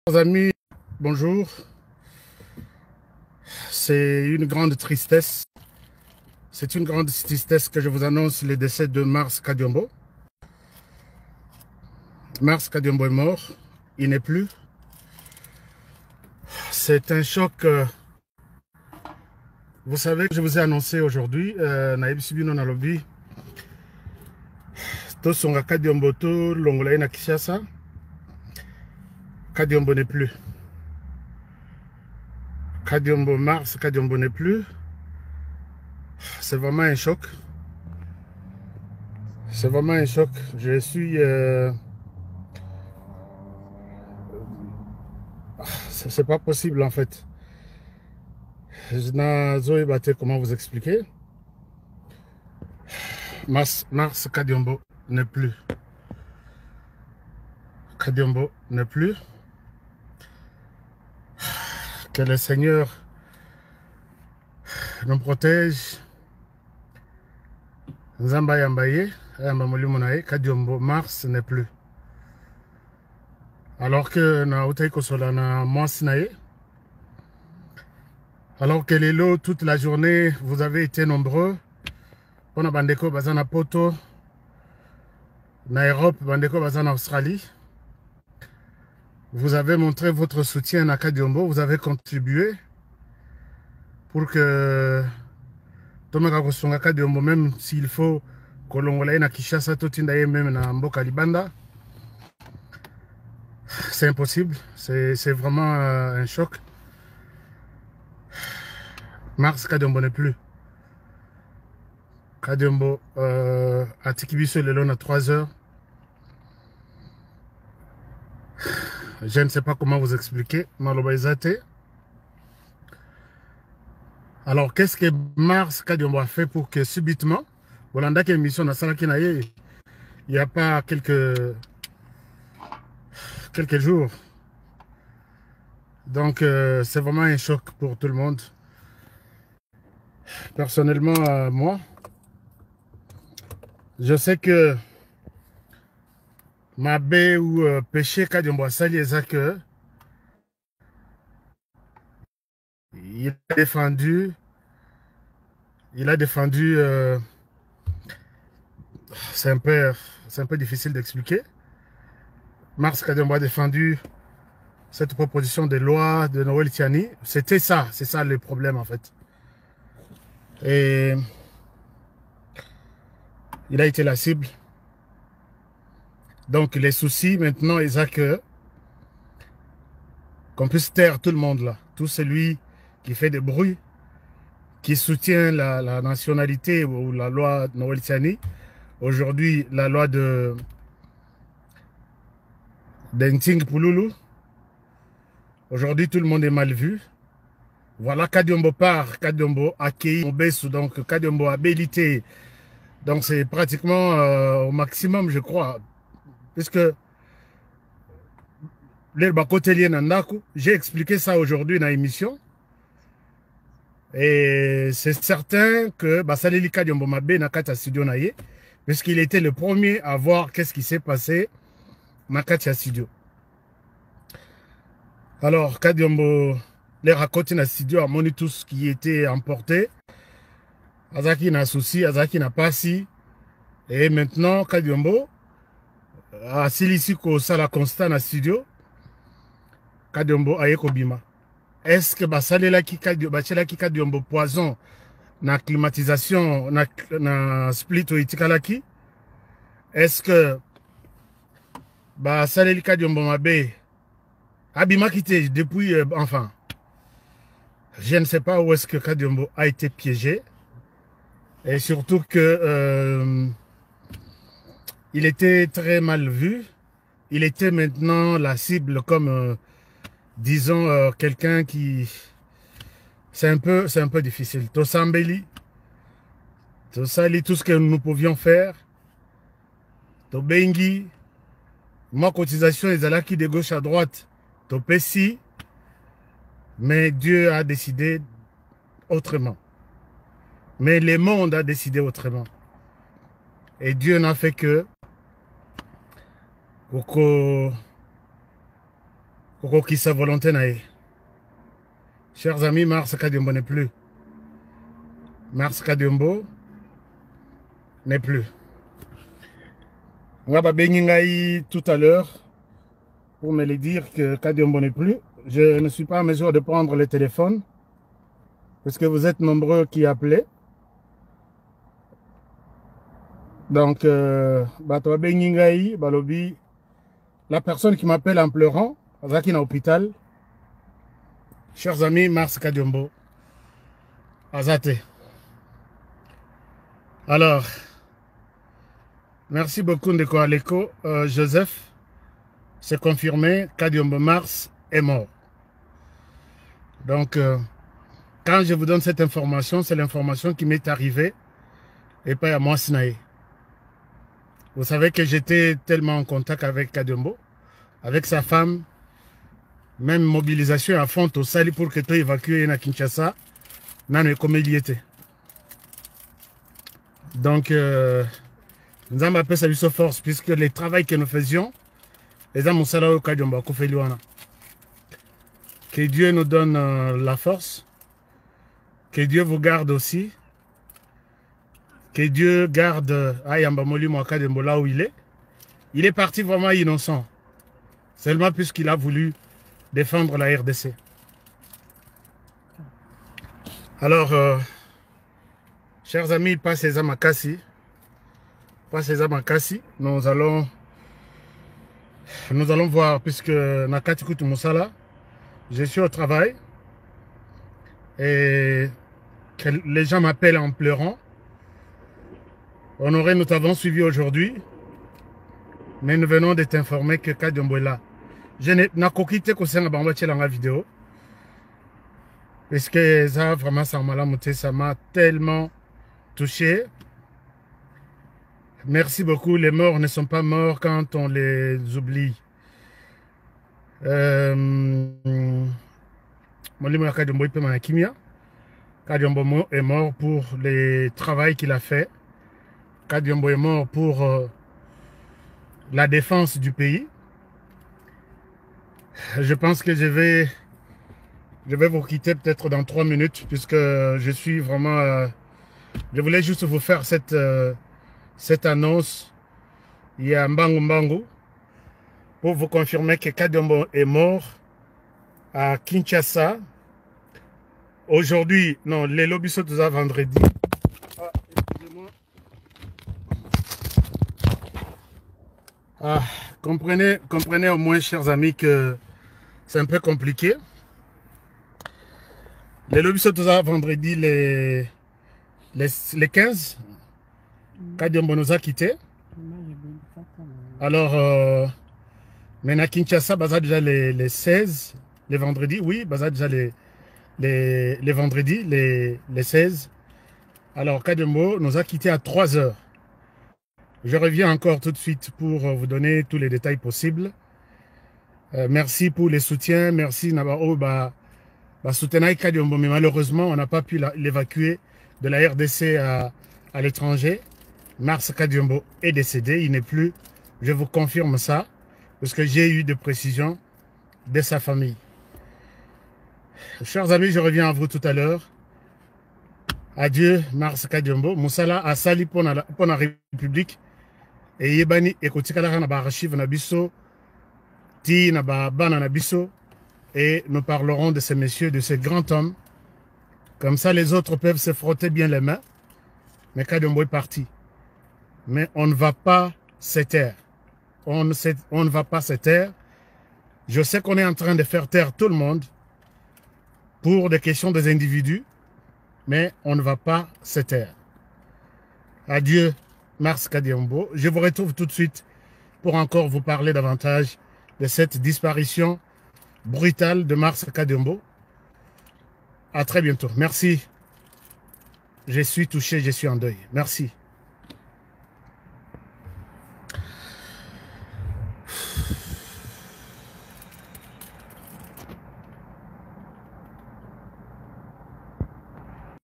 Chers amis, bonjour. C'est une grande tristesse. C'est une grande tristesse que je vous annonce le décès de Mars Kadiombo. Mars Kadiombo est mort. Il n'est plus. C'est un choc. Vous savez que je vous ai annoncé aujourd'hui, Naïb Sibino Nalobi, Tosonga Kadiombo, to Longolaï na Kishasa. Kadiombo n'est plus. Kadiombo, Mars Kadiombo n'est plus. C'est vraiment un choc. C'est vraiment un choc. Je suis... c'est pas possible en fait. Je n'ai pas comment vous expliquer. Mars Kadiombo n'est plus. Kadiombo n'est plus. Que le Seigneur nous protège. Nzamba Yambaye, Kadiombo, Mars n'est plus. Alors que na Otaïko Solana Monsinaye, alors que les lots toute la journée, vous avez été nombreux. On a Bandeko Bazana Poto, na Europe, Bandeko Bazana Australie. Vous avez montré votre soutien à Kadiombo, vous avez contribué pour que Tomaka Kosonga Kadiombo, même s'il faut Kolongolaye na Kishasa, Totindaye même na Mboka Libanda. C'est impossible, c'est vraiment un choc. Mars Kadiombo n'est plus. Kadiombo à Tikibiso le long à 3 heures. Je ne sais pas comment vous expliquer. Malobaizate. Alors, qu'est-ce que Mars Kadiombo a fait pour que subitement, Bolanda qui émission dans Salakinaye, il n'y a pas quelques jours. Donc, c'est vraiment un choc pour tout le monde. Personnellement, moi, je sais que ma baie ou péché Kadiombo Sali que il a défendu, c'est un peu difficile d'expliquer. Mars Kadiombo a défendu cette proposition de loi de Noël Tiani. C'était ça, c'est ça le problème en fait. Et il a été la cible. Donc les soucis maintenant, ils que qu'on puisse taire tout le monde là. Tout celui qui fait des bruits, qui soutient la nationalité ou la loi de Noël Tiani. Aujourd'hui, la loi de Nting Pouloulou. Aujourd'hui, tout le monde est mal vu. Voilà, Kadiombo part, Kadiombo accueilli Mobesu, donc Kadiombo a habilité. Donc c'est pratiquement au maximum, je crois. Puisque j'ai expliqué ça aujourd'hui dans l'émission. Et c'est certain que Basaleli Kadiombo Mabe n'a Katia Studio Naye, puisqu'il était le premier à voir qu'est-ce qui s'est passé dans Katia Studio. Alors, Kadiombo, les racontés dans studio a moni tout ce qui était emporté. Azaki n'a souci, Azaki n'a pas si. Et maintenant, Kadiombo, a Silissi Sala Constant dans studio, Kadiombo a Bima. Est-ce que Basalela ki Kadiombo poison na climatisation, na split ou itikalaki? Est-ce que Basalela Kadiombo Mabe Abima quitté depuis, enfin, je ne sais pas où est-ce que Kadiombo a été piégé. Et surtout que il était très mal vu. Il était maintenant la cible comme, disons, quelqu'un qui... C'est un peu difficile. Tosambeli, Tosali, tout ce que nous pouvions faire. Tobengi, moi, cotisation, les alaki de gauche à droite. Topesi, mais Dieu a décidé autrement. Mais le monde a décidé autrement. Et Dieu n'a fait que Kokoki sa volonté nae. Chers amis, Mars Kadiombo n'est plus. Mars Kadiombo n'est plus. On va Bengingaï tout à l'heure pour me le dire que Kadiombo n'est plus. Je ne suis pas en mesure de prendre le téléphone parce que vous êtes nombreux qui appelaient. Donc, Bato Bengingaï, Balobi, la personne qui m'appelle en pleurant, Azaki na hôpital. Chers amis, Mars Kadiombo, Azate. Alors, merci beaucoup de Koaleko. Joseph, c'est confirmé, Kadiombo Mars est mort. Donc, quand je vous donne cette information, c'est l'information qui m'est arrivée et pas à moi, Sinaï. Vous savez que j'étais tellement en contact avec Kadiombo, avec sa femme, même mobilisation à fond au Sali pour que tu évacues à Kinshasa, non, comme il y était. Donc, nous avons appelé ça lui force, puisque le travail que nous faisions, les hommes au Kadiombo, que Dieu nous donne la force, que Dieu vous garde aussi, que Dieu garde Ayamba Moli Kadiombo là où il est. Il est parti vraiment innocent, seulement puisqu'il a voulu défendre la RDC. Alors, chers amis, passez à Makassi. Passez à Makassi. Nous allons voir, puisque Nakati Kutu Moussala, je suis au travail et que les gens m'appellent en pleurant. Honoré, nous t'avons suivi aujourd'hui, mais nous venons de t'informer que Kadiombo est là. Je n'ai pas quitté la vidéo. Parce que ça, vraiment, ça m'a tellement touché. Merci beaucoup. Les morts ne sont pas morts quand on les oublie. Kadiombo est mort pour le travail qu'il a fait. Kadiombo est mort pour la défense du pays. Je pense que je vais vous quitter peut-être dans 3 minutes puisque je suis vraiment... je voulais juste vous faire cette annonce. Il y a Mbangu Mbangu pour vous confirmer que Kadiombo est mort à Kinshasa. Aujourd'hui, non, les lobbies sont tous à vendredi. Ah, excusez-moi. Ah, comprenez au moins, chers amis, que c'est un peu compliqué. Les lobbies sont tous à vendredi, les 15. Kadiombo nous a quittés. Alors, maintenant, Kinshasa, baza déjà les 16, les vendredis. Oui, baza déjà les vendredis, les 16. Alors, Kadiombo nous a quittés à 3 heures. Je reviens encore tout de suite pour vous donner tous les détails possibles. Merci pour les soutiens. Merci Nabao soutenir Kadiombo, mais malheureusement, on n'a pas pu l'évacuer de la RDC à l'étranger. Mars Kadiombo est décédé, il n'est plus. Je vous confirme ça, parce que j'ai eu des précisions de sa famille. Chers amis, je reviens à vous tout à l'heure. Adieu, Mars Kadiombo. Moussala a sali pour la République. Et Yebani ekotikala na ba archive na biso, ti na ba bana na biso, et nous parlerons de ces messieurs, de ces grands hommes. Comme ça, les autres peuvent se frotter bien les mains. Mais Kadiombo est parti. Mais on ne va pas se taire. On ne va pas se taire. Je sais qu'on est en train de faire taire tout le monde pour des questions des individus, mais on ne va pas se taire. Adieu, Mars Kadiombo. Je vous retrouve tout de suite pour encore vous parler davantage de cette disparition brutale de Mars Kadiombo. À très bientôt. Merci. Je suis touché, je suis en deuil. Merci.